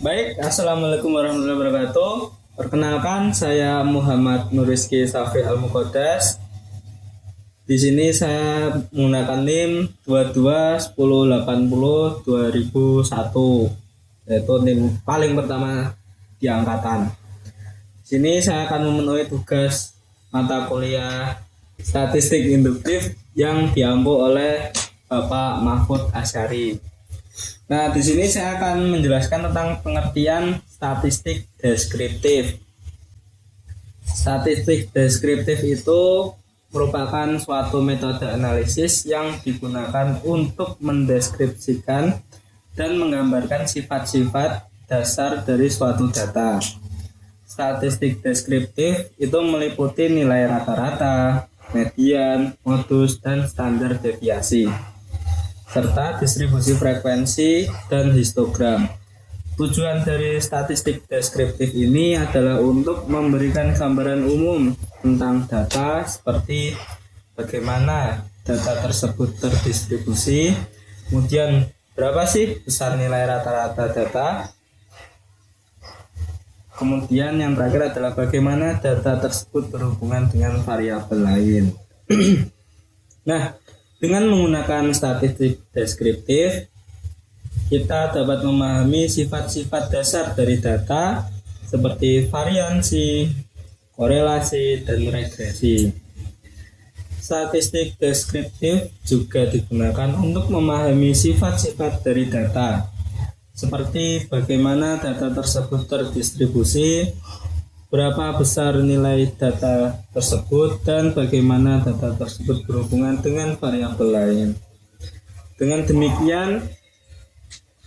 Baik, Assalamualaikum warahmatullahi wabarakatuh. Perkenalkan, saya Muhammad Nurizky Safri Al-Muqaddas. Di sini saya menggunakan NIM 2210802001, yaitu NIM paling pertama di angkatan. Di sini saya akan memenuhi tugas mata kuliah statistik induktif yang diampu oleh Bapak Mahfud Asyari. Nah, di sini saya akan menjelaskan tentang pengertian statistik deskriptif. Statistik deskriptif itu merupakan suatu metode analisis yang digunakan untuk mendeskripsikan dan menggambarkan sifat-sifat dasar dari suatu data. Statistik deskriptif itu meliputi nilai rata-rata, median, modus, dan standar deviasi, serta distribusi frekuensi dan histogram. Tujuan dari statistik deskriptif ini adalah untuk memberikan gambaran umum tentang data, seperti bagaimana data tersebut terdistribusi, kemudian berapa sih besar nilai rata-rata data, kemudian yang terakhir adalah bagaimana data tersebut berhubungan dengan variabel lain. Nah, dengan menggunakan statistik deskriptif, kita dapat memahami sifat-sifat dasar dari data seperti variansi, korelasi, dan regresi. Statistik deskriptif juga digunakan untuk memahami sifat-sifat dari data, seperti bagaimana data tersebut terdistribusi, berapa besar nilai data tersebut, dan bagaimana data tersebut berhubungan dengan variabel lain. Dengan demikian,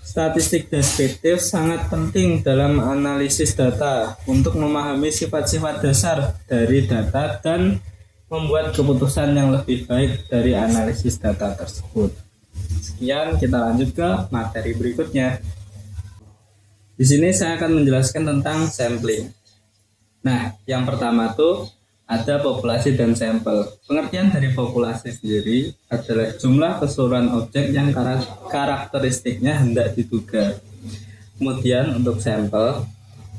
statistik deskriptif sangat penting dalam analisis data untuk memahami sifat-sifat dasar dari data dan membuat keputusan yang lebih baik dari analisis data tersebut. Sekian, kita lanjut ke materi berikutnya. Di sini saya akan menjelaskan tentang sampling. Nah, yang pertama tuh ada populasi dan sampel. Pengertian dari populasi sendiri adalah jumlah keseluruhan objek yang karakteristiknya hendak diduga. Kemudian untuk sampel,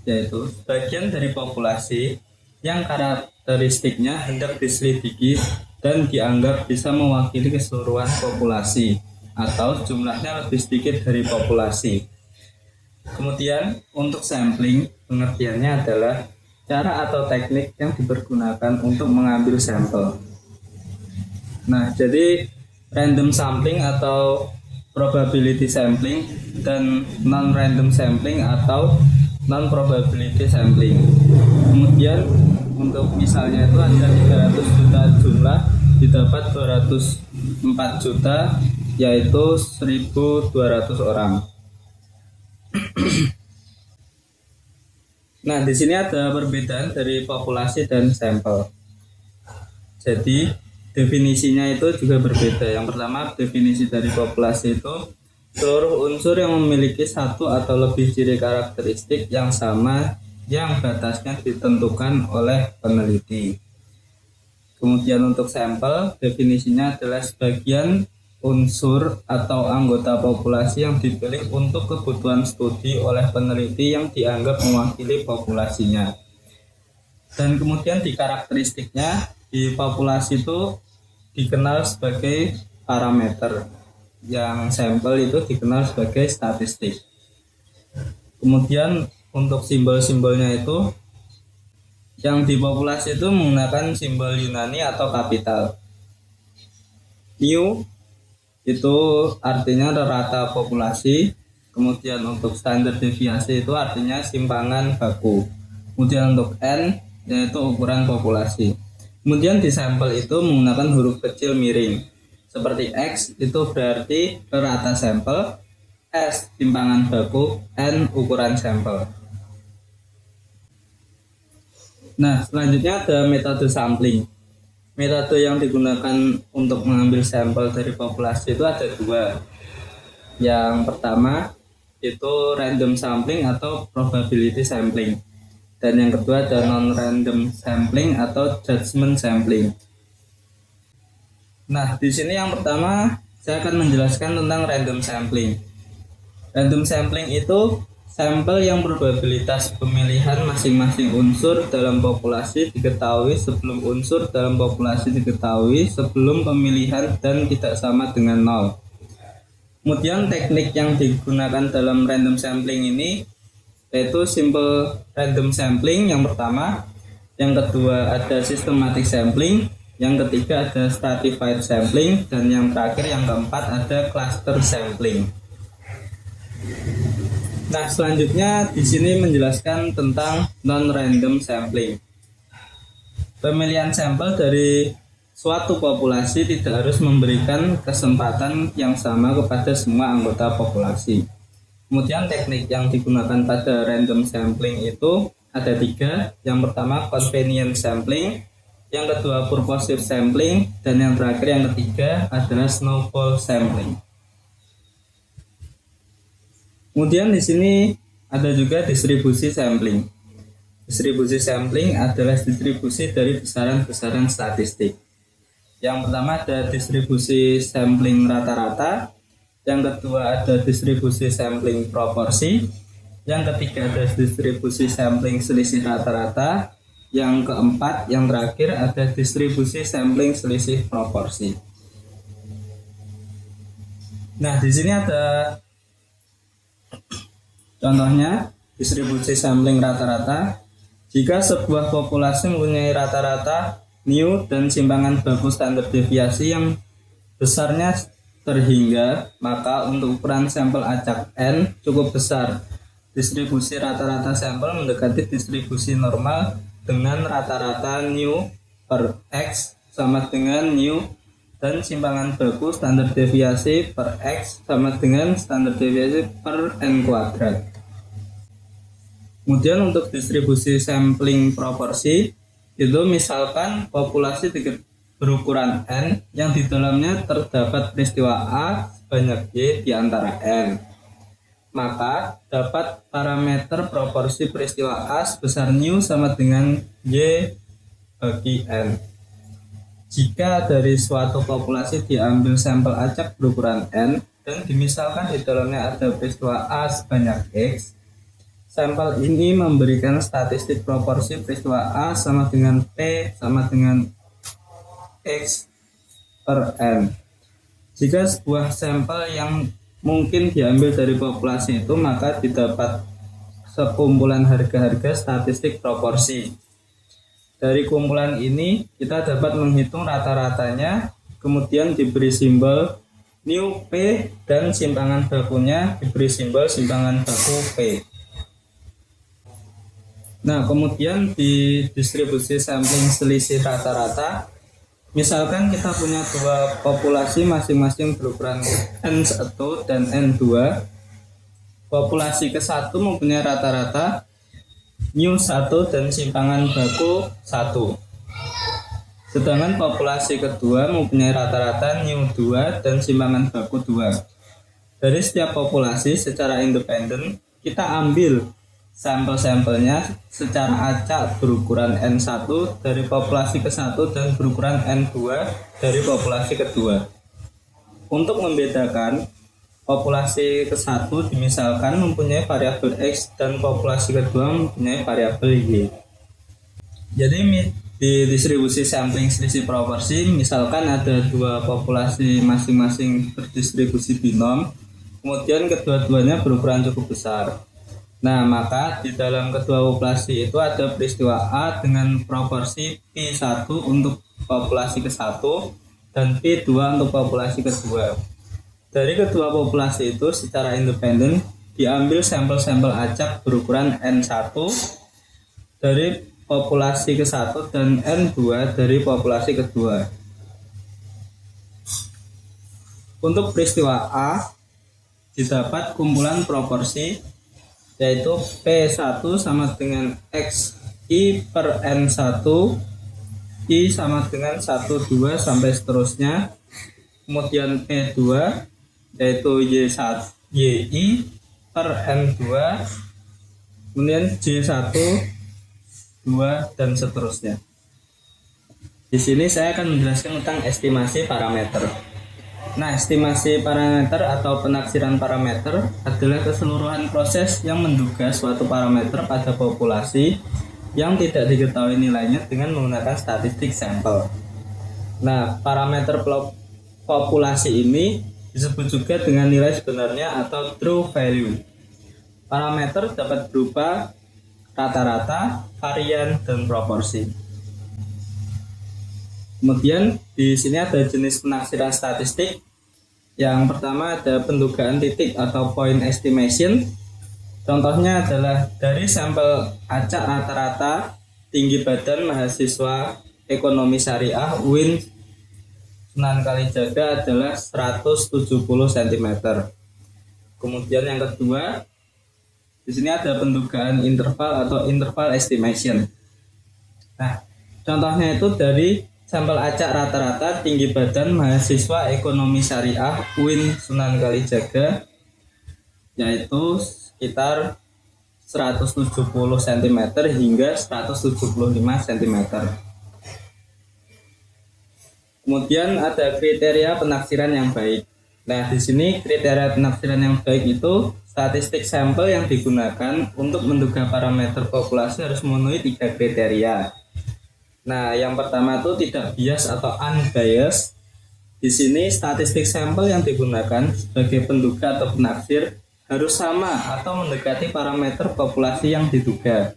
yaitu bagian dari populasi yang karakteristiknya hendak diselidiki dan dianggap bisa mewakili keseluruhan populasi atau jumlahnya lebih sedikit dari populasi. Kemudian untuk sampling, pengertiannya adalah cara atau teknik yang dipergunakan untuk mengambil sampel. Nah, jadi random sampling atau probability sampling dan non-random sampling atau non-probability sampling. Kemudian untuk misalnya itu ada 300 juta jumlah, didapat 204 juta, yaitu 1.200 orang. Nah, di sini ada perbedaan dari populasi dan sampel. Jadi, definisinya itu juga berbeda. Yang pertama, definisi dari populasi itu seluruh unsur yang memiliki satu atau lebih ciri karakteristik yang sama yang batasnya ditentukan oleh peneliti. Kemudian untuk sampel, definisinya adalah sebagian unsur atau anggota populasi yang dipilih untuk kebutuhan studi oleh peneliti yang dianggap mewakili populasinya. Dan kemudian di karakteristiknya, di populasi itu dikenal sebagai parameter, yang sampel itu dikenal sebagai statistik. Kemudian untuk simbol-simbolnya itu, yang di populasi itu menggunakan simbol Yunani atau kapital. Mu itu artinya rata populasi. Kemudian untuk standar deviasi itu artinya simpangan baku. Kemudian untuk N yaitu ukuran populasi. Kemudian di sampel itu menggunakan huruf kecil miring. Seperti X itu berarti rata sampel, S simpangan baku, N ukuran sampel. Nah, selanjutnya ada metode sampling. Metode yang digunakan untuk mengambil sampel dari populasi itu ada dua. Yang pertama itu random sampling atau probability sampling. Dan yang kedua ada non-random sampling atau judgment sampling. Nah, di sini yang pertama saya akan menjelaskan tentang random sampling. Random sampling itu sampel yang probabilitas pemilihan masing-masing unsur dalam populasi diketahui sebelum unsur dalam populasi diketahui sebelum pemilihan dan tidak sama dengan 0. Kemudian teknik yang digunakan dalam random sampling ini yaitu simple random sampling yang pertama, yang kedua ada systematic sampling, yang ketiga ada stratified sampling, dan yang terakhir yang keempat ada cluster sampling. Nah, selanjutnya di sini menjelaskan tentang non-random sampling. Pemilihan sampel dari suatu populasi tidak harus memberikan kesempatan yang sama kepada semua anggota populasi. Kemudian teknik yang digunakan pada random sampling itu ada 3. Yang pertama convenience sampling, yang kedua purposive sampling, dan yang terakhir yang ketiga adalah snowball sampling. Kemudian di sini ada juga distribusi sampling. Distribusi sampling adalah distribusi dari besaran-besaran statistik. Yang pertama ada distribusi sampling rata-rata, yang kedua ada distribusi sampling proporsi, yang ketiga ada distribusi sampling selisih rata-rata, yang keempat, yang terakhir ada distribusi sampling selisih proporsi. Nah, di sini ada contohnya distribusi sampling rata-rata. Jika sebuah populasi mempunyai rata-rata mu dan simpangan baku standar deviasi yang besarnya terhingga, maka untuk ukuran sampel acak N cukup besar. Distribusi rata-rata sampel mendekati distribusi normal dengan rata-rata mu per X sama dengan mu dan simpangan baku standar deviasi per X sama dengan standar deviasi per N kuadrat. Kemudian untuk distribusi sampling proporsi itu misalkan populasi berukuran N yang di dalamnya terdapat peristiwa A sebanyak Y di antara N. Maka dapat parameter proporsi peristiwa A sebesar mu sama dengan Y bagi N. Jika dari suatu populasi diambil sampel acak berukuran N dan dimisalkan di dalamnya ada peristiwa A sebanyak X, sampel ini memberikan statistik proporsi peristiwa A sama dengan P sama dengan X per N. Jika sebuah sampel yang mungkin diambil dari populasi itu, maka didapat sekumpulan harga-harga statistik proporsi. Dari kumpulan ini kita dapat menghitung rata-ratanya, kemudian diberi simbol mu P dan simpangan bakunya diberi simbol simpangan baku P. Nah, kemudian di distribusi sampling selisih rata-rata, misalkan kita punya dua populasi masing-masing berukuran N1 dan N2. Populasi ke-1 mempunyai rata-rata mu1 dan simpangan baku 1. Sedangkan populasi kedua mempunyai rata-rata mu2 dan simpangan baku 2. Dari setiap populasi secara independen kita ambil sampel-sampelnya secara acak berukuran N1 dari populasi ke-1 dan berukuran N2 dari populasi kedua. Untuk membedakan, populasi ke-1 dimisalkan mempunyai variabel X dan populasi kedua mempunyai variabel Y. Jadi di distribusi sampling selisih proporsi, misalkan ada dua populasi masing-masing berdistribusi binom, kemudian kedua-duanya berukuran cukup besar. Nah, maka di dalam kedua populasi itu ada peristiwa A dengan proporsi P1 untuk populasi ke-1 dan P2 untuk populasi kedua. Dari kedua populasi itu secara independen diambil sampel-sampel acak berukuran N1 dari populasi ke-1 dan N2 dari populasi kedua. Untuk peristiwa A didapat kumpulan proporsi yaitu P1 sama dengan XI per N1, I sama dengan 1, 2 sampai seterusnya. Kemudian P2 yaitu Y1, YI per N2, kemudian J1, 2 dan seterusnya. Di sini saya akan menjelaskan tentang estimasi parameter. Nah, estimasi parameter atau penaksiran parameter adalah keseluruhan proses yang menduga suatu parameter pada populasi yang tidak diketahui nilainya dengan menggunakan statistik sampel. Nah, parameter populasi ini disebut juga dengan nilai sebenarnya atau true value. Parameter dapat berupa rata-rata, varian, dan proporsi. Kemudian di sini ada jenis penaksiran statistik. Yang pertama ada pendugaan titik atau point estimation. Contohnya adalah dari sampel acak rata-rata tinggi badan mahasiswa ekonomi syariah UIN Sunan Kalijaga adalah 170 cm. Kemudian yang kedua, di sini ada pendugaan interval atau interval estimation. Nah, contohnya itu dari sampel acak rata-rata tinggi badan mahasiswa ekonomi syariah UIN Sunan Kalijaga yaitu sekitar 170 cm hingga 175 cm. Kemudian ada kriteria penaksiran yang baik. Nah, di sini kriteria penaksiran yang baik itu statistik sampel yang digunakan untuk menduga parameter populasi harus memenuhi 3 kriteria. Nah, yang pertama itu tidak bias atau unbiased. Di sini statistik sampel yang digunakan sebagai penduga atau penaksir harus sama atau mendekati parameter populasi yang diduga.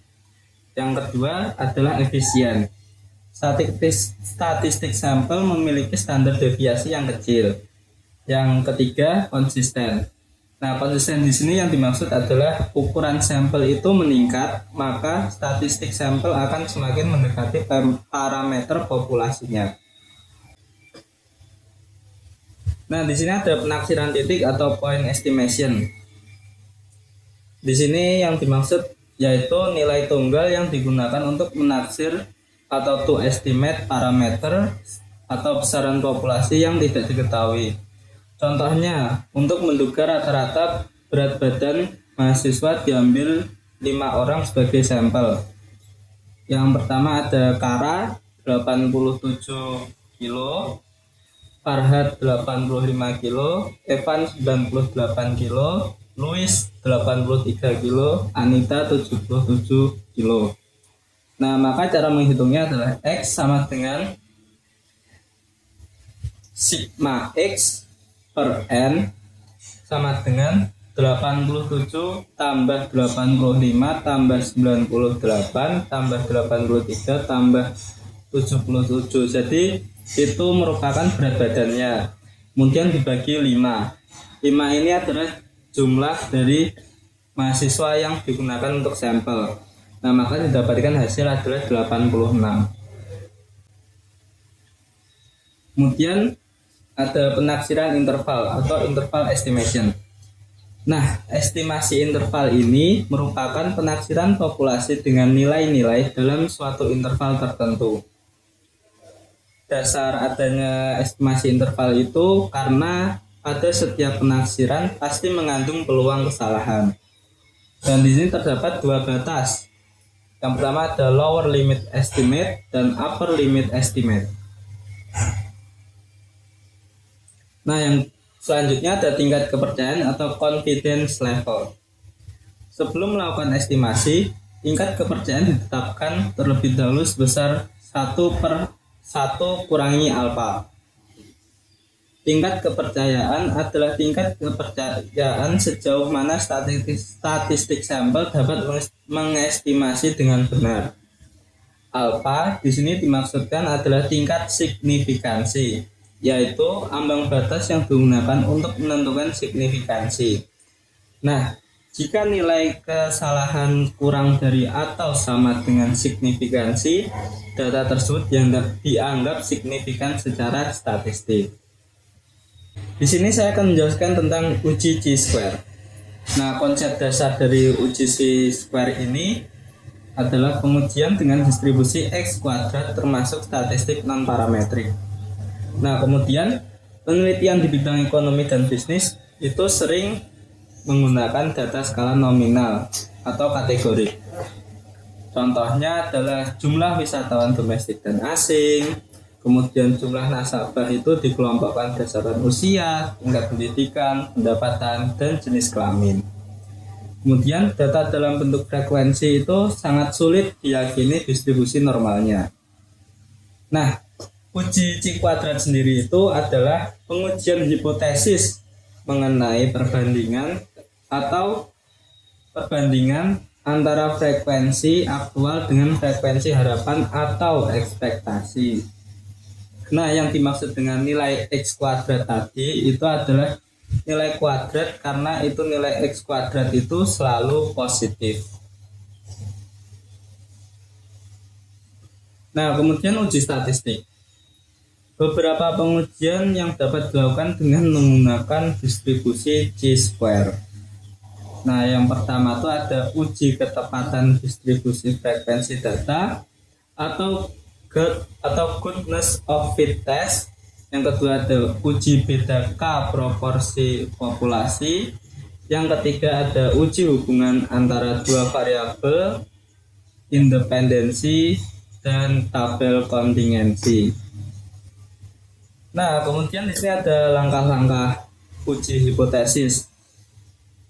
Yang kedua adalah efisien. Statistik sampel memiliki standar deviasi yang kecil. Yang ketiga konsisten. Nah, konsisten di sini yang dimaksud adalah ukuran sampel itu meningkat, maka statistik sampel akan semakin mendekati parameter populasinya. Nah, di sini ada penaksiran titik atau point estimation. Di sini yang dimaksud yaitu nilai tunggal yang digunakan untuk menaksir atau to estimate parameter atau besaran populasi yang tidak diketahui. Contohnya, untuk menduga rata-rata berat badan mahasiswa diambil 5 orang sebagai sampel. Yang pertama ada Kara 87 kilo, Farhad 85 kilo, Evan 98 kilo, Louis 83 kilo, Anita 77 kilo. Nah, maka cara menghitungnya adalah X sama dengan sigma X per N sama dengan 87 tambah 85 tambah 98 tambah 83 tambah 77. Jadi itu merupakan berat badannya. Kemudian dibagi 5. 5 ini adalah jumlah dari mahasiswa yang digunakan untuk sampel. Nah, maka didapatkan hasil adalah 86. Kemudian ada penaksiran interval atau interval estimation. Nah, estimasi interval ini merupakan penaksiran populasi dengan nilai-nilai dalam suatu interval tertentu. Dasar adanya estimasi interval itu karena pada setiap penaksiran pasti mengandung peluang kesalahan. Dan di sini terdapat 2 batas. Yang pertama ada lower limit estimate dan upper limit estimate. Nah, yang selanjutnya ada tingkat kepercayaan atau confidence level. Sebelum melakukan estimasi, tingkat kepercayaan ditetapkan terlebih dahulu sebesar 1/1 kurangi alfa. Tingkat kepercayaan adalah tingkat kepercayaan sejauh mana statistik sampel dapat mengestimasi dengan benar. Alfa di sini dimaksudkan adalah tingkat signifikansi, yaitu ambang batas yang digunakan untuk menentukan signifikansi. Nah, jika nilai kesalahan kurang dari atau sama dengan signifikansi, data tersebut dianggap signifikan secara statistik. Di sini saya akan menjelaskan tentang uji chi-square. Nah, konsep dasar dari uji chi-square ini adalah pengujian dengan distribusi X kuadrat termasuk statistik non-parametrik. Nah, kemudian penelitian di bidang ekonomi dan bisnis itu sering menggunakan data skala nominal atau kategori. Contohnya adalah jumlah wisatawan domestik dan asing, Kemudian jumlah nasabah itu dikelompokkan berdasarkan usia, tingkat pendidikan, pendapatan, dan jenis kelamin. Kemudian data dalam bentuk frekuensi itu sangat sulit diyakini distribusi normalnya. Nah, uji C kuadrat sendiri itu adalah pengujian hipotesis mengenai perbandingan antara frekuensi aktual dengan frekuensi harapan atau ekspektasi. Nah, yang dimaksud dengan nilai X kuadrat tadi itu adalah nilai kuadrat karena itu nilai X kuadrat itu selalu positif. Nah, kemudian uji statistik. Beberapa pengujian yang dapat dilakukan dengan menggunakan distribusi chi-square. Nah, yang pertama itu ada uji ketepatan distribusi frekuensi data atau goodness of fit test. Yang kedua ada uji beda K proporsi populasi. Yang ketiga ada uji hubungan antara dua variabel, independensi dan tabel kontingensi. Nah, kemudian di sini ada langkah-langkah uji hipotesis.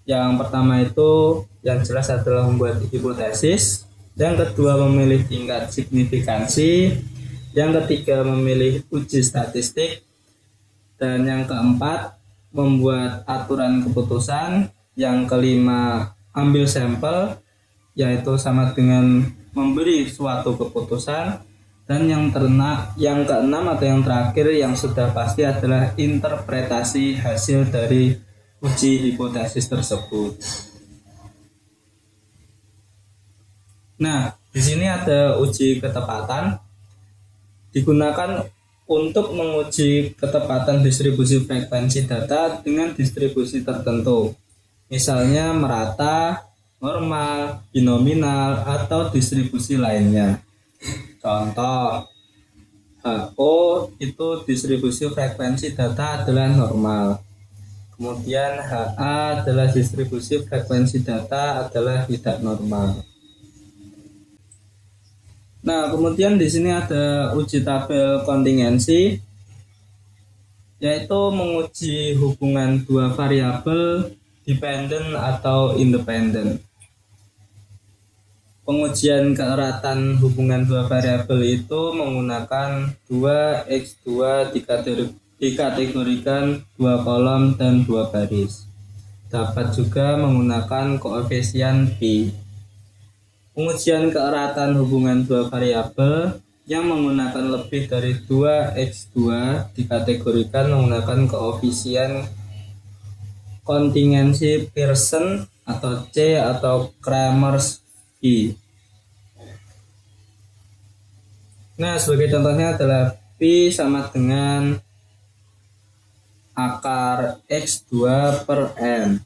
Yang pertama itu yang jelas adalah membuat hipotesis. Yang kedua memilih tingkat signifikansi. Yang ketiga memilih uji statistik. Dan yang keempat membuat aturan keputusan. Yang kelima ambil sampel, yaitu sama dengan memberi suatu keputusan. Dan yang keenam atau yang terakhir yang sudah pasti adalah interpretasi hasil dari uji hipotesis tersebut. Nah, di sini ada uji ketepatan digunakan untuk menguji ketepatan distribusi frekuensi data dengan distribusi tertentu. Misalnya merata, normal, binominal, atau distribusi lainnya. Contoh, HO itu distribusi frekuensi data adalah normal. Kemudian HA adalah distribusi frekuensi data adalah tidak normal. Nah, kemudian di sini ada uji tabel kontingensi, yaitu menguji hubungan dua variabel dependent atau independent. Pengujian keeratan hubungan dua variabel itu menggunakan 2x2 dikategorikan 2 kolom dan 2 baris. Dapat juga menggunakan koefisien pi. Pengujian keeratan hubungan dua variabel yang menggunakan lebih dari 2x2 dikategorikan menggunakan koefisien kontingensi Pearson atau C atau Kramers I. Nah, sebagai contohnya adalah pi sama dengan akar x2 per n.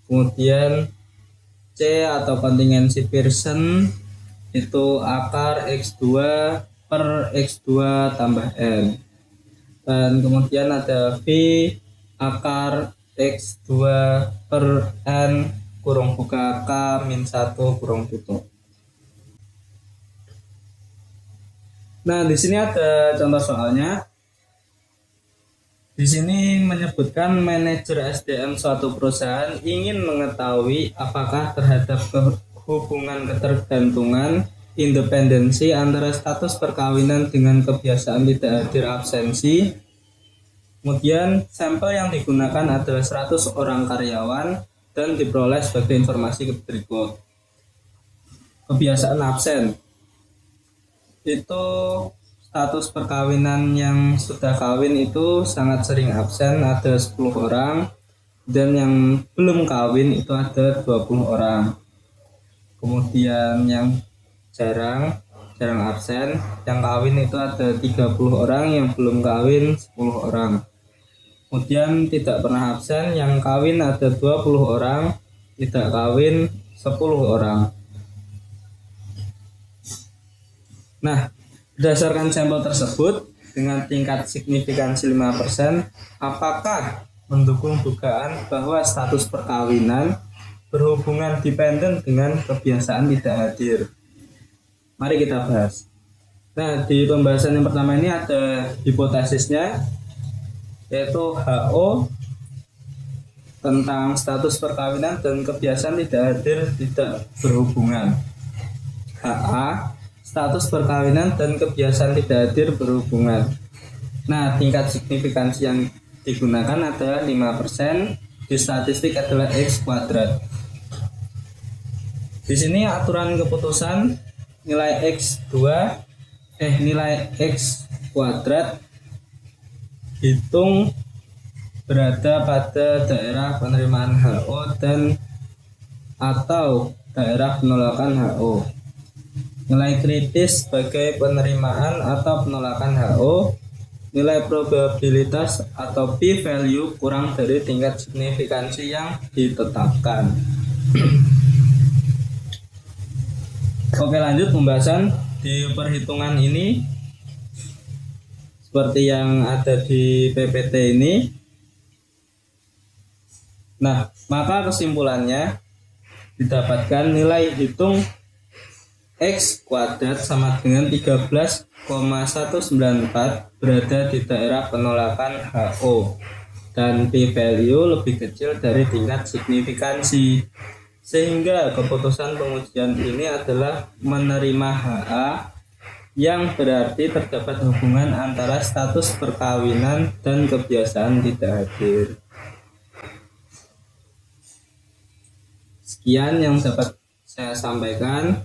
Kemudian C atau kontingensi Pearson itu akar x2 per x2 tambah n. Dan kemudian ada V akar x2 per n kurung buka K min 1 kurung tutup. Nah, di sini ada contoh soalnya. Di sini menyebutkan manajer SDM suatu perusahaan ingin mengetahui apakah terhadap hubungan ketergantungan independensi antara status perkawinan dengan kebiasaan tidak hadir absensi. Kemudian sampel yang digunakan adalah 100 orang karyawan dan diperoleh sebagai informasi berikut. Kebiasaan absen itu status perkawinan yang sudah kawin itu sangat sering absen, ada 10 orang, dan yang belum kawin itu ada 20 orang. Kemudian yang jarang absen, yang kawin itu ada 30 orang, yang belum kawin 10 orang. Kemudian tidak pernah absen, yang kawin ada 20 orang, tidak kawin 10 orang. Nah, berdasarkan sampel tersebut dengan tingkat signifikansi 5%, apakah mendukung dugaan bahwa status perkawinan berhubungan dependen dengan kebiasaan tidak hadir? Mari kita bahas. Nah, di pembahasan yang pertama ini ada hipotesisnya, yaitu HO tentang status perkawinan dan kebiasaan tidak hadir tidak berhubungan. HA, status perkawinan dan kebiasaan tidak hadir berhubungan. Nah, tingkat signifikansi yang digunakan adalah 5%, di statistik adalah X kuadrat. Di sini aturan keputusan nilai nilai X kuadrat hitung berada pada daerah penerimaan HO dan atau daerah penolakan HO. Nilai kritis sebagai penerimaan atau penolakan HO, nilai probabilitas atau p-value kurang dari tingkat signifikansi yang ditetapkan. Oke, lanjut pembahasan. Di perhitungan ini seperti yang ada di PPT ini. Nah, maka kesimpulannya didapatkan nilai hitung X kuadrat sama dengan 13,194 berada di daerah penolakan HO dan p-value lebih kecil dari tingkat signifikansi, sehingga keputusan pengujian ini adalah menerima HA, yang berarti terdapat hubungan antara status perkawinan dan kebiasaan tidak hadir. Sekian yang dapat saya sampaikan.